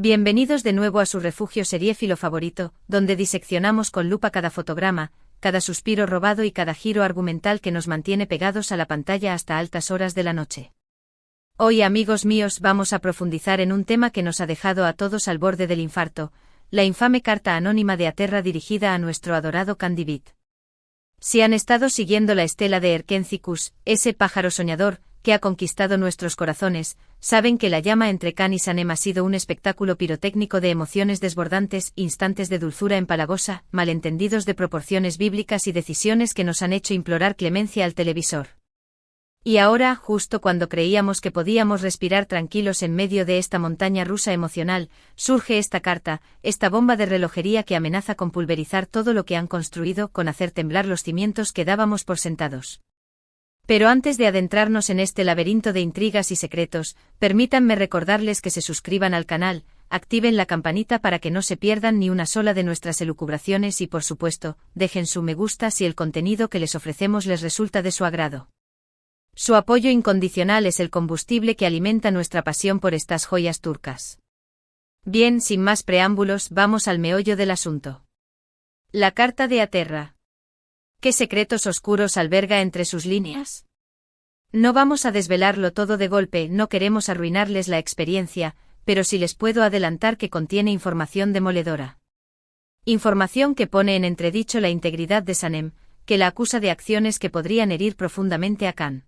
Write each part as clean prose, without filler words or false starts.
Bienvenidos de nuevo a su refugio seriéfilo favorito, donde diseccionamos con lupa cada fotograma, cada suspiro robado y cada giro argumental que nos mantiene pegados a la pantalla hasta altas horas de la noche. Hoy, amigos míos, vamos a profundizar en un tema que nos ha dejado a todos al borde del infarto, la infame carta anónima de Aterra dirigida a nuestro adorado Can Divid. Si han estado siguiendo la estela de Erkencicus, ese pájaro soñador, que ha conquistado nuestros corazones, saben que la llama entre Can y Sanem ha sido un espectáculo pirotécnico de emociones desbordantes, instantes de dulzura empalagosa, malentendidos de proporciones bíblicas y decisiones que nos han hecho implorar clemencia al televisor. Y ahora, justo cuando creíamos que podíamos respirar tranquilos en medio de esta montaña rusa emocional, surge esta carta, esta bomba de relojería que amenaza con pulverizar todo lo que han construido, con hacer temblar los cimientos que dábamos por sentados. Pero antes de adentrarnos en este laberinto de intrigas y secretos, permítanme recordarles que se suscriban al canal, activen la campanita para que no se pierdan ni una sola de nuestras elucubraciones y, por supuesto, dejen su me gusta si el contenido que les ofrecemos les resulta de su agrado. Su apoyo incondicional es el combustible que alimenta nuestra pasión por estas joyas turcas. Bien, sin más preámbulos, vamos al meollo del asunto. La carta de Aterra. ¿Qué secretos oscuros alberga entre sus líneas? No vamos a desvelarlo todo de golpe, no queremos arruinarles la experiencia, pero sí les puedo adelantar que contiene información demoledora. Información que pone en entredicho la integridad de Sanem, que la acusa de acciones que podrían herir profundamente a Can.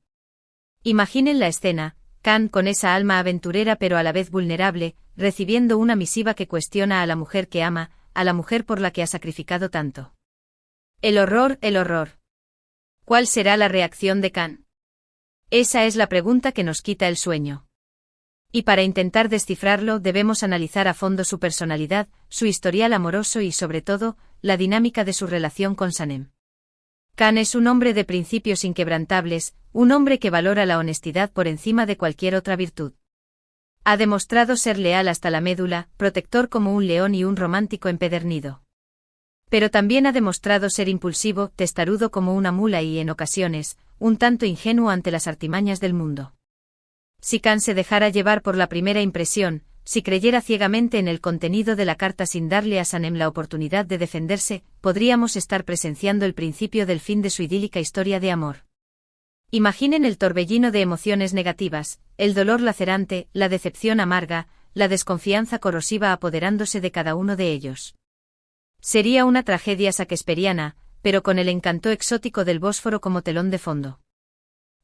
Imaginen la escena, Can con esa alma aventurera pero a la vez vulnerable, recibiendo una misiva que cuestiona a la mujer que ama, a la mujer por la que ha sacrificado tanto. El horror, el horror. ¿Cuál será la reacción de Can? Esa es la pregunta que nos quita el sueño. Y para intentar descifrarlo debemos analizar a fondo su personalidad, su historial amoroso y sobre todo, la dinámica de su relación con Sanem. Can es un hombre de principios inquebrantables, un hombre que valora la honestidad por encima de cualquier otra virtud. Ha demostrado ser leal hasta la médula, protector como un león y un romántico empedernido. Pero también ha demostrado ser impulsivo, testarudo como una mula y, en ocasiones, un tanto ingenuo ante las artimañas del mundo. Si Can se dejara llevar por la primera impresión, si creyera ciegamente en el contenido de la carta sin darle a Sanem la oportunidad de defenderse, podríamos estar presenciando el principio del fin de su idílica historia de amor. Imaginen el torbellino de emociones negativas, el dolor lacerante, la decepción amarga, la desconfianza corrosiva apoderándose de cada uno de ellos. Sería una tragedia shakespeariana, pero con el encanto exótico del Bósforo como telón de fondo.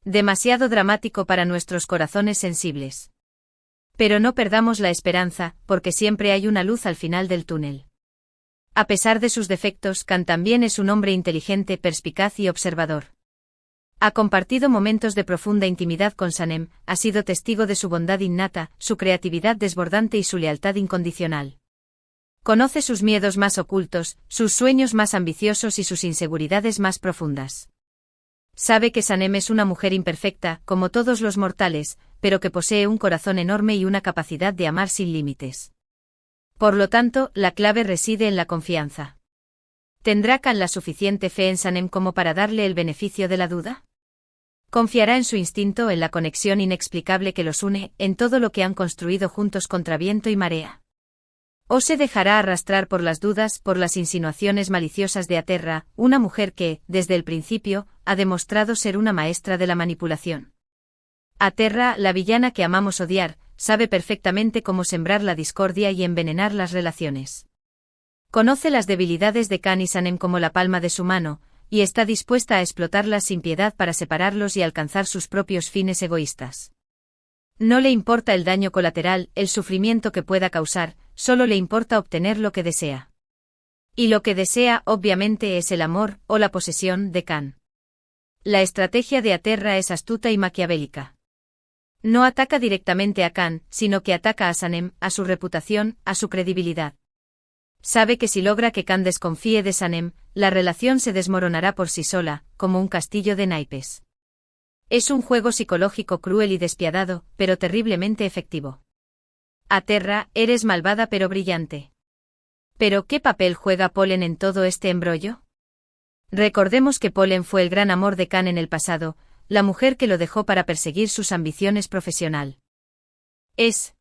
Demasiado dramático para nuestros corazones sensibles. Pero no perdamos la esperanza, porque siempre hay una luz al final del túnel. A pesar de sus defectos, Can también es un hombre inteligente, perspicaz y observador. Ha compartido momentos de profunda intimidad con Sanem, ha sido testigo de su bondad innata, su creatividad desbordante y su lealtad incondicional. Conoce sus miedos más ocultos, sus sueños más ambiciosos y sus inseguridades más profundas. Sabe que Sanem es una mujer imperfecta, como todos los mortales, pero que posee un corazón enorme y una capacidad de amar sin límites. Por lo tanto, la clave reside en la confianza. ¿Tendrá Can la suficiente fe en Sanem como para darle el beneficio de la duda? ¿Confiará en su instinto, en la conexión inexplicable que los une, en todo lo que han construido juntos contra viento y marea? ¿O se dejará arrastrar por las dudas, por las insinuaciones maliciosas de Aterra, una mujer que, desde el principio, ha demostrado ser una maestra de la manipulación? Aterra, la villana que amamos odiar, sabe perfectamente cómo sembrar la discordia y envenenar las relaciones. Conoce las debilidades de Can y Sanem como la palma de su mano, y está dispuesta a explotarlas sin piedad para separarlos y alcanzar sus propios fines egoístas. No le importa el daño colateral, el sufrimiento que pueda causar, solo le importa obtener lo que desea. Y lo que desea, obviamente, es el amor, o la posesión, de Can. La estrategia de Aterra es astuta y maquiavélica. No ataca directamente a Can, sino que ataca a Sanem, a su reputación, a su credibilidad. Sabe que si logra que Can desconfíe de Sanem, la relación se desmoronará por sí sola, como un castillo de naipes. Es un juego psicológico cruel y despiadado, pero terriblemente efectivo. Aterra, eres malvada pero brillante. ¿Pero qué papel juega Polen en todo este embrollo? Recordemos que Polen fue el gran amor de Can en el pasado, la mujer que lo dejó para perseguir sus ambiciones profesionales. Es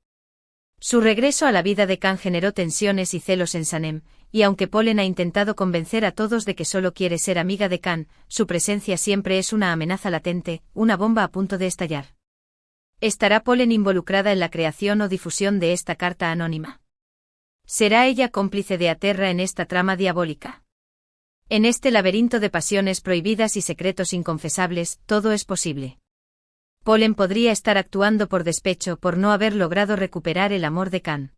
Su regreso a la vida de Khan generó tensiones y celos en Sanem, y aunque Polen ha intentado convencer a todos de que solo quiere ser amiga de Khan, su presencia siempre es una amenaza latente, una bomba a punto de estallar. ¿Estará Polen involucrada en la creación o difusión de esta carta anónima? ¿Será ella cómplice de Aterra en esta trama diabólica? En este laberinto de pasiones prohibidas y secretos inconfesables, todo es posible. Polen podría estar actuando por despecho por no haber logrado recuperar el amor de Khan.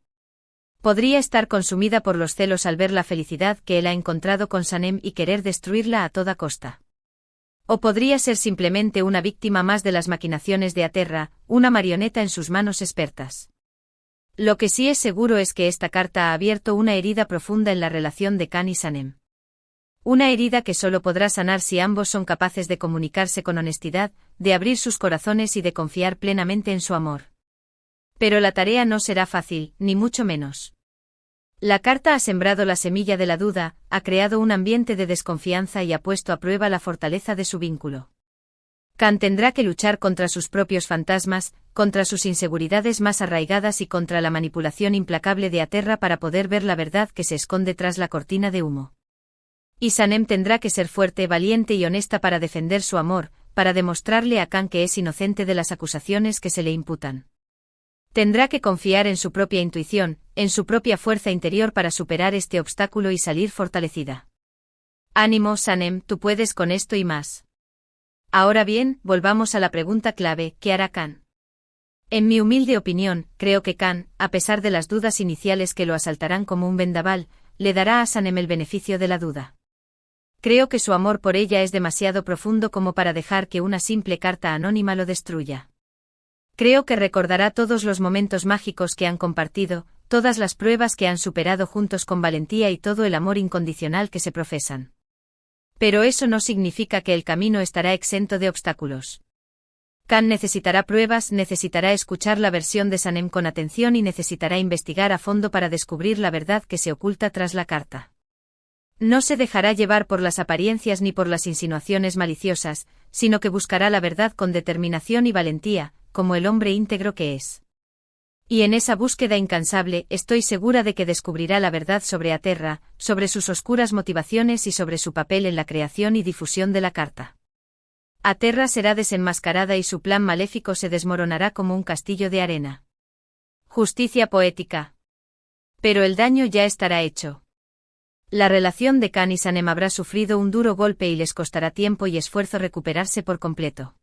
Podría estar consumida por los celos al ver la felicidad que él ha encontrado con Sanem y querer destruirla a toda costa. O podría ser simplemente una víctima más de las maquinaciones de Aterra, una marioneta en sus manos expertas. Lo que sí es seguro es que esta carta ha abierto una herida profunda en la relación de Khan y Sanem. Una herida que solo podrá sanar si ambos son capaces de comunicarse con honestidad, de abrir sus corazones y de confiar plenamente en su amor. Pero la tarea no será fácil, ni mucho menos. La carta ha sembrado la semilla de la duda, ha creado un ambiente de desconfianza y ha puesto a prueba la fortaleza de su vínculo. Khan tendrá que luchar contra sus propios fantasmas, contra sus inseguridades más arraigadas y contra la manipulación implacable de Aterra para poder ver la verdad que se esconde tras la cortina de humo. Y Sanem tendrá que ser fuerte, valiente y honesta para defender su amor, para demostrarle a Khan que es inocente de las acusaciones que se le imputan. Tendrá que confiar en su propia intuición, en su propia fuerza interior para superar este obstáculo y salir fortalecida. Ánimo, Sanem, tú puedes con esto y más. Ahora bien, volvamos a la pregunta clave, ¿qué hará Khan? En mi humilde opinión, creo que Khan, a pesar de las dudas iniciales que lo asaltarán como un vendaval, le dará a Sanem el beneficio de la duda. Creo que su amor por ella es demasiado profundo como para dejar que una simple carta anónima lo destruya. Creo que recordará todos los momentos mágicos que han compartido, todas las pruebas que han superado juntos con valentía y todo el amor incondicional que se profesan. Pero eso no significa que el camino estará exento de obstáculos. Khan necesitará pruebas, necesitará escuchar la versión de Sanem con atención y necesitará investigar a fondo para descubrir la verdad que se oculta tras la carta. No se dejará llevar por las apariencias ni por las insinuaciones maliciosas, sino que buscará la verdad con determinación y valentía, como el hombre íntegro que es. Y en esa búsqueda incansable estoy segura de que descubrirá la verdad sobre Aterra, sobre sus oscuras motivaciones y sobre su papel en la creación y difusión de la carta. Aterra será desenmascarada y su plan maléfico se desmoronará como un castillo de arena. Justicia poética. Pero el daño ya estará hecho. La relación de Khan y Sanem habrá sufrido un duro golpe y les costará tiempo y esfuerzo recuperarse por completo.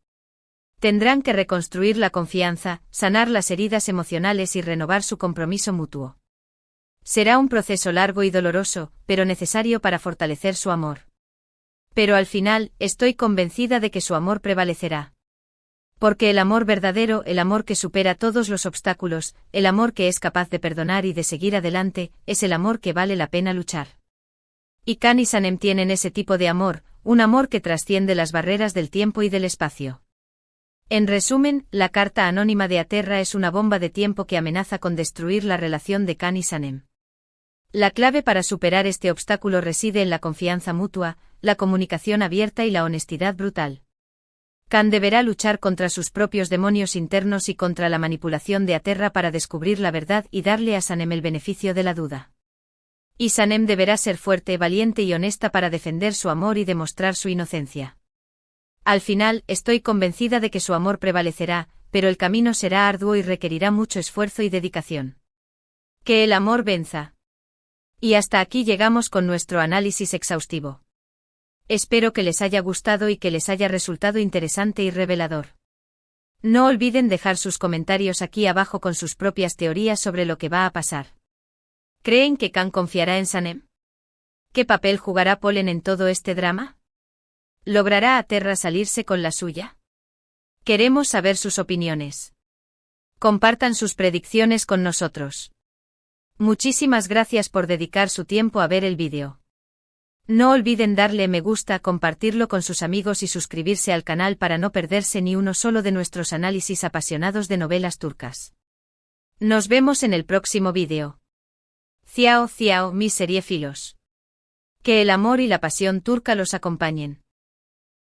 Tendrán que reconstruir la confianza, sanar las heridas emocionales y renovar su compromiso mutuo. Será un proceso largo y doloroso, pero necesario para fortalecer su amor. Pero al final, estoy convencida de que su amor prevalecerá. Porque el amor verdadero, el amor que supera todos los obstáculos, el amor que es capaz de perdonar y de seguir adelante, es el amor que vale la pena luchar. Y Khan y Sanem tienen ese tipo de amor, un amor que trasciende las barreras del tiempo y del espacio. En resumen, la carta anónima de Aterra es una bomba de tiempo que amenaza con destruir la relación de Khan y Sanem. La clave para superar este obstáculo reside en la confianza mutua, la comunicación abierta y la honestidad brutal. Khan deberá luchar contra sus propios demonios internos y contra la manipulación de Aterra para descubrir la verdad y darle a Sanem el beneficio de la duda. Y Sanem deberá ser fuerte, valiente y honesta para defender su amor y demostrar su inocencia. Al final, estoy convencida de que su amor prevalecerá, pero el camino será arduo y requerirá mucho esfuerzo y dedicación. Que el amor venza. Y hasta aquí llegamos con nuestro análisis exhaustivo. Espero que les haya gustado y que les haya resultado interesante y revelador. No olviden dejar sus comentarios aquí abajo con sus propias teorías sobre lo que va a pasar. ¿Creen que Khan confiará en Sanem? ¿Qué papel jugará Polen en todo este drama? ¿Logrará Aterra salirse con la suya? Queremos saber sus opiniones. Compartan sus predicciones con nosotros. Muchísimas gracias por dedicar su tiempo a ver el vídeo. No olviden darle me gusta, compartirlo con sus amigos y suscribirse al canal para no perderse ni uno solo de nuestros análisis apasionados de novelas turcas. Nos vemos en el próximo vídeo. Ciao ciao mis seriefilos. Que el amor y la pasión turca los acompañen.